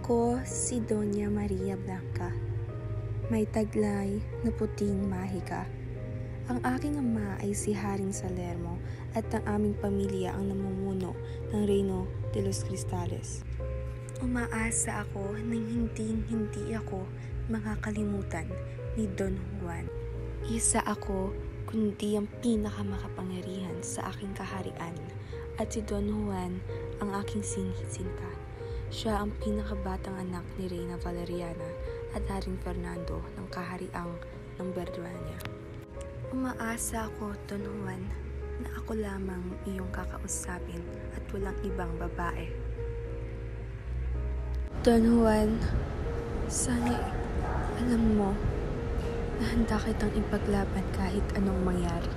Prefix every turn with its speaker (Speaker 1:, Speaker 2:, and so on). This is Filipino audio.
Speaker 1: Ako si Doña Maria Blanca, may taglay na puting mahika. Ang aking ama ay si Haring Salermo at ang aming pamilya ang namumuno ng Reino de los Cristales. Umaasa ako na hindi ako makakalimutan ni Don Juan. Isa ako kundi ang pinakamakapangyarihan sa aking kaharian at si Don Juan ang aking sinta. Siya ang pinakabatang anak ni Reyna Valeriana at Haring Fernando ng kahariang ng Berduania. Umaasa ako, Don Juan, na ako lamang iyong kakausapin at walang ibang babae. Don Juan, sana alam mo na handa kitang ipaglaban kahit anong mangyari.